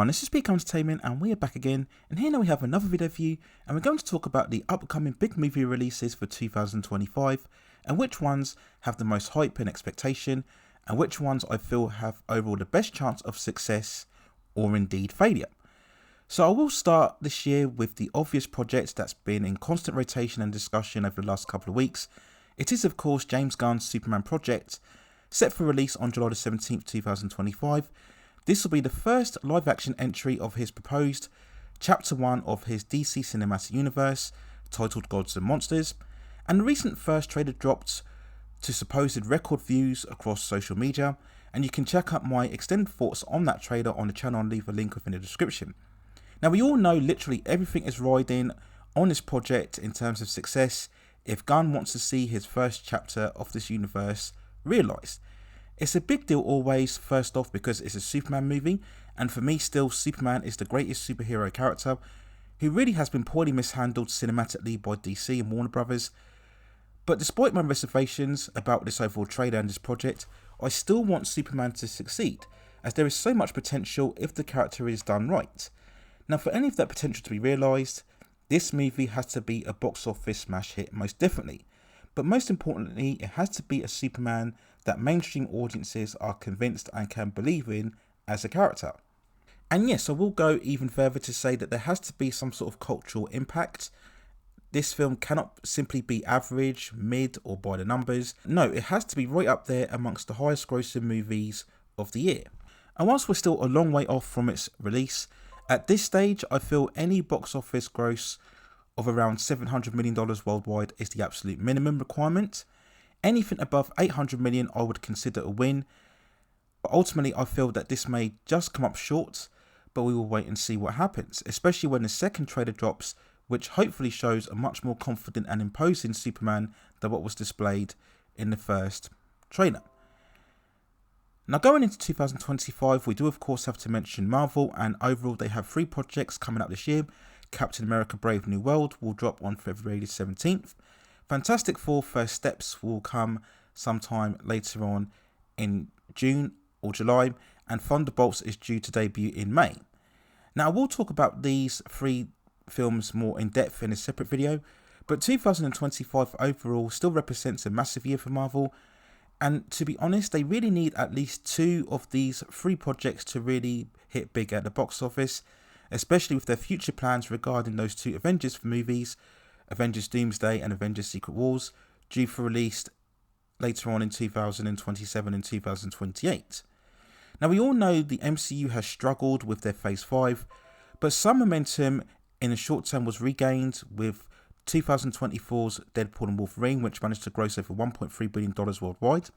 everyone, this is Peak Entertainment and we are back again, and here now we have another video for you, and we're going to talk about the upcoming big movie releases for 2025 and which ones have the most hype and expectation and which ones I feel have overall the best chance of success or indeed failure. So I will start this year with the obvious project that's been in constant rotation and discussion over the last couple of weeks. It is of course James Gunn's Superman project, set for release on July the 17th, 2025. This will be the first live action entry of his proposed Chapter 1 of his DC Cinematic Universe, titled Gods and Monsters, and the recent first trailer dropped to supposed record views across social media, and you can check out my extended thoughts on that trailer on the channel and leave a link within the description. Now we all know literally everything is riding on this project in terms of success if Gunn wants to see his first chapter of this universe realised. It's a big deal always, first off because it's a Superman movie, and for me still Superman is the greatest superhero character who really has been poorly mishandled cinematically by DC and Warner Brothers. But despite my reservations about this overall trailer and this project, I still want Superman to succeed, as there is so much potential if the character is done right. Now for any of that potential to be realised, this movie has to be a box office smash hit most definitely. But most importantly, it has to be a Superman that mainstream audiences are convinced and can believe in as a character. And yes, I will go even further to say that there has to be some sort of cultural impact. This film cannot simply be average, mid, or by the numbers. No, it has to be right up there amongst the highest grossing movies of the year. And whilst we're still a long way off from its release, at this stage I feel any box office gross of around $700 million worldwide is the absolute minimum requirement. Anything above $800 million I would consider a win, but ultimately I feel that this may just come up short, but we will wait and see what happens, especially when the second trailer drops, which hopefully shows a much more confident and imposing Superman than what was displayed in the first trailer. Now going into 2025, we do of course have to mention Marvel, and overall they have 3 projects coming up this year. Captain America Brave New World will drop on February 17th. Fantastic Four First Steps will come sometime later on in June or July, and Thunderbolts is due to debut in May. Now I will talk about these 3 films more in depth in a separate video, but 2025 overall still represents a massive year for Marvel, and to be honest they really need at least 2 of these 3 projects to really hit big at the box office, especially with their future plans regarding those 2 Avengers movies, Avengers Doomsday and Avengers Secret Wars, due for release later on in 2027 and 2028. Now we all know the MCU has struggled with their Phase 5, but some momentum in the short term was regained with 2024's Deadpool and Wolverine, which managed to gross over $1.3 billion worldwide.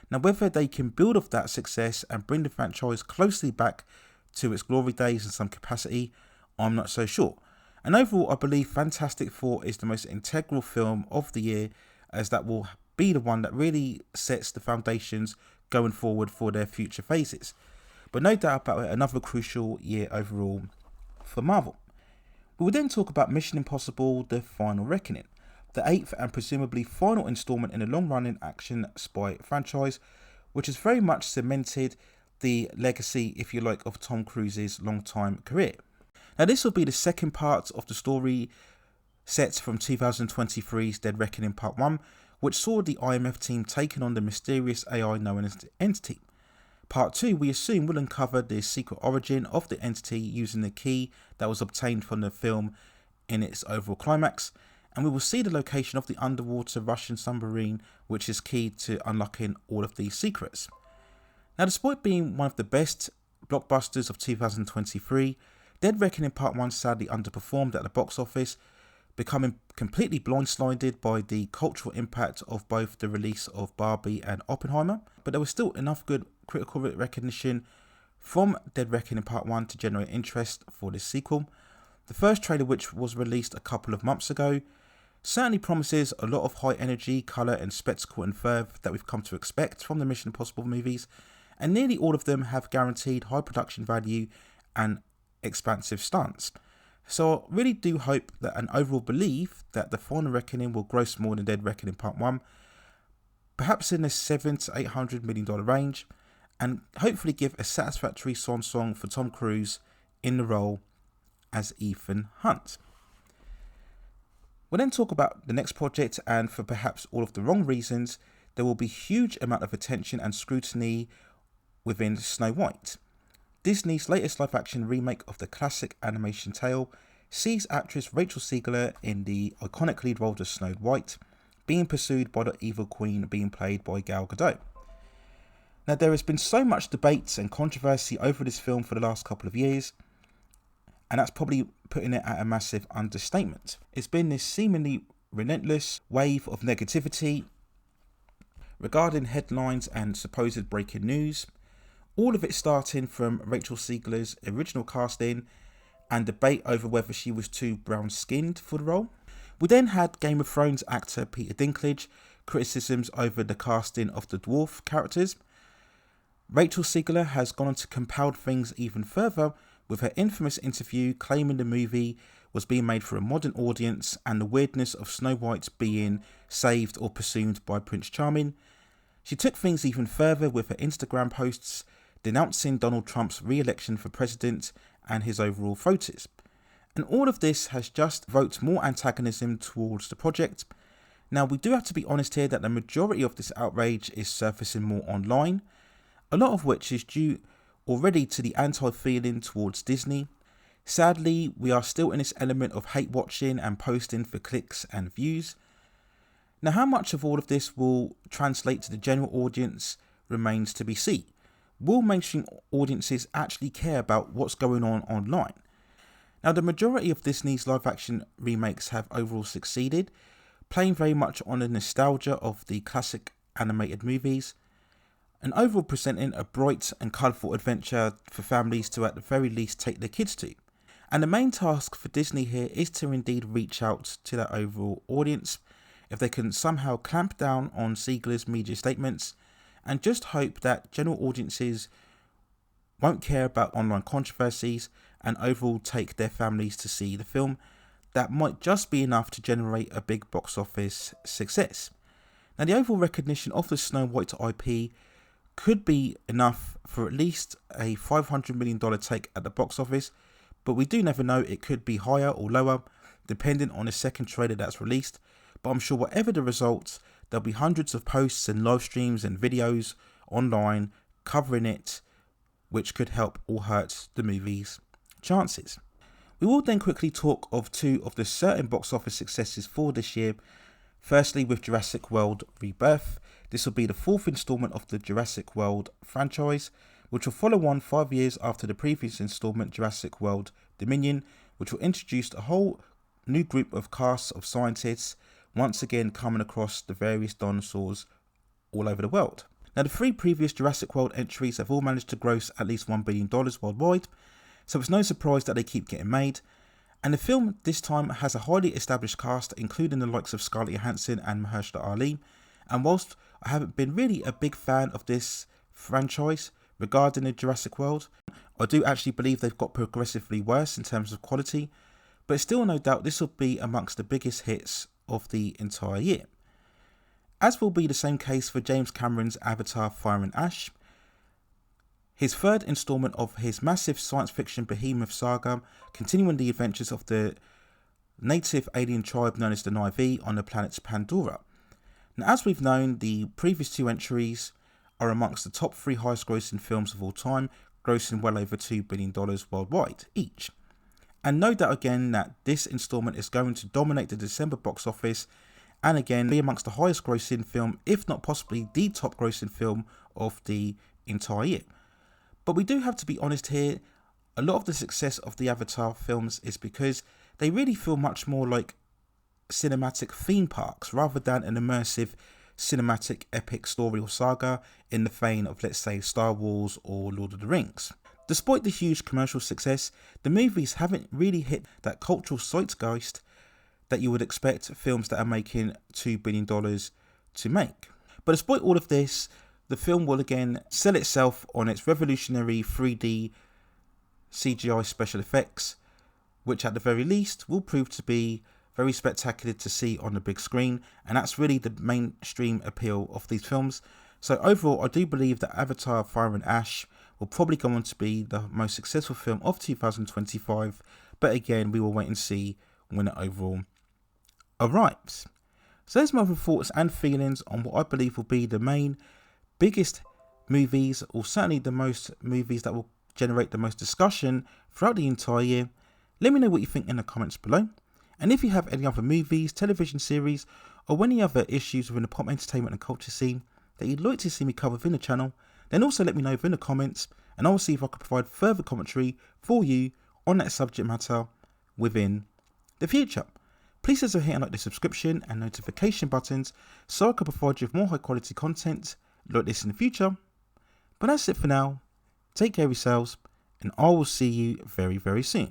Now whether they can build off that success and bring the franchise closely back to its glory days in some capacity, I'm not so sure. And overall I believe Fantastic Four is the most integral film of the year, as that will be the one that really sets the foundations going forward for their future phases. But no doubt about it, another crucial year overall for Marvel. We will then talk about Mission Impossible The Final Reckoning, the 8th and presumably final installment in a long-running action spy franchise, which has very much cemented the legacy, if you like, of Tom Cruise's long-time career. Now this will be the second part of the story set from 2023's Dead Reckoning Part 1, which saw the IMF team taking on the mysterious AI known as the Entity. Part 2 we assume will uncover the secret origin of the Entity using the key that was obtained from the film in its overall climax, and we will see the location of the underwater Russian submarine, which is key to unlocking all of these secrets. Now despite being one of the best blockbusters of 2023, Dead Reckoning Part 1 sadly underperformed at the box office, becoming completely blindsided by the cultural impact of both the release of Barbie and Oppenheimer, but there was still enough good critical recognition from Dead Reckoning Part 1 to generate interest for this sequel. The first trailer, which was released a couple of months ago, certainly promises a lot of high energy, colour and spectacle and ferv that we've come to expect from the Mission Impossible movies, and nearly all of them have guaranteed high production value and expansive stunts. So I really do hope that, and overall believe that The Final Reckoning will gross more than Dead Reckoning Part 1, perhaps in the $700 to $800 million range, and hopefully give a satisfactory swan song for Tom Cruise in the role as Ethan Hunt. We'll then talk about the next project, and for perhaps all of the wrong reasons, there will be huge amount of attention and scrutiny within Snow White. Disney's latest live-action remake of the classic animation tale sees actress Rachel Zegler in the iconic lead role of Snow White being pursued by the evil queen being played by Gal Gadot. Now, there has been so much debate and controversy over this film for the last couple of years, and that's probably putting it at a massive understatement. It's been this seemingly relentless wave of negativity regarding headlines and supposed breaking news, all of it starting from Rachel Zegler's original casting and debate over whether she was too brown-skinned for the role. We then had Game of Thrones actor Peter Dinklage criticisms over the casting of the dwarf characters. Rachel Zegler has gone on to compound things even further with her infamous interview claiming the movie was being made for a modern audience and the weirdness of Snow White being saved or pursued by Prince Charming. She took things even further with her Instagram posts denouncing Donald Trump's re-election for president and his overall photos. And all of this has just evoked more antagonism towards the project. Now, we do have to be honest here that the majority of this outrage is surfacing more online, a lot of which is due already to the anti-feeling towards Disney. Sadly, we are still in this element of hate watching and posting for clicks and views. Now, how much of all of this will translate to the general audience remains to be seen. Will mainstream audiences actually care about what's going on online? Now, the majority of Disney's live-action remakes have overall succeeded, playing very much on the nostalgia of the classic animated movies, and overall presenting a bright and colourful adventure for families to at the very least take their kids to. And the main task for Disney here is to indeed reach out to that overall audience. If they can somehow clamp down on Zegler's media statements and just hope that general audiences won't care about online controversies and overall take their families to see the film, that might just be enough to generate a big box office success. Now, the overall recognition of the Snow White IP could be enough for at least a $500 million take at the box office, but we do never know. It could be higher or lower depending on the second trailer that's released. But I'm sure whatever the results, there'll be hundreds of posts and live streams and videos online covering it, which could help or hurt the movie's chances. We will then quickly talk of two of the certain box office successes for this year. Firstly, with Jurassic World Rebirth. This will be the fourth installment of the Jurassic World franchise, which will follow on 5 years after the previous installment, Jurassic World Dominion, which will introduce a whole new group of casts of scientists, once again coming across the various dinosaurs all over the world. Now, the three previous Jurassic World entries have all managed to gross at least $1 billion worldwide, so it's no surprise that they keep getting made. And the film this time has a highly established cast, including the likes of Scarlett Johansson and Mahershala Ali. And whilst I haven't been really a big fan of this franchise regarding the Jurassic World, I do actually believe they've got progressively worse in terms of quality, but still no doubt this will be amongst the biggest hits of the entire year. As will be the same case for James Cameron's Avatar: Fire and Ash, his third installment of his massive science fiction behemoth saga, continuing the adventures of the native alien tribe known as the Na'vi on the planet Pandora. Now, as we've known, the previous two entries are amongst the top three highest grossing films of all time, grossing well over $2 billion worldwide each. And no doubt again that this installment is going to dominate the December box office and again be amongst the highest grossing film, if not possibly the top grossing film of the entire year. But we do have to be honest here, a lot of the success of the Avatar films is because they really feel much more like cinematic theme parks rather than an immersive cinematic epic story or saga in the vein of, let's say, Star Wars or Lord of the Rings. Despite the huge commercial success, the movies haven't really hit that cultural zeitgeist that you would expect films that are making $2 billion to make. But despite all of this, the film will again sell itself on its revolutionary 3D CGI special effects, which at the very least will prove to be very spectacular to see on the big screen, and that's really the mainstream appeal of these films. So overall, I do believe that Avatar: Fire and Ash will probably go on to be the most successful film of 2025, but again, we will wait and see when it overall arrives. So there's my other thoughts and feelings on what I believe will be the biggest movies, or certainly the most movies that will generate the most discussion throughout the entire year. Let me know what you think in the comments below. And if you have any other movies, television series, or any other issues within the pop entertainment and culture scene that you'd like to see me cover within the channel, then also let me know within the comments, and I will see if I can provide further commentary for you on that subject matter within the future. Please also hit like the subscription and notification buttons so I can provide you with more high quality content like this in the future. But that's it for now. Take care of yourselves, and I will see you very, very soon.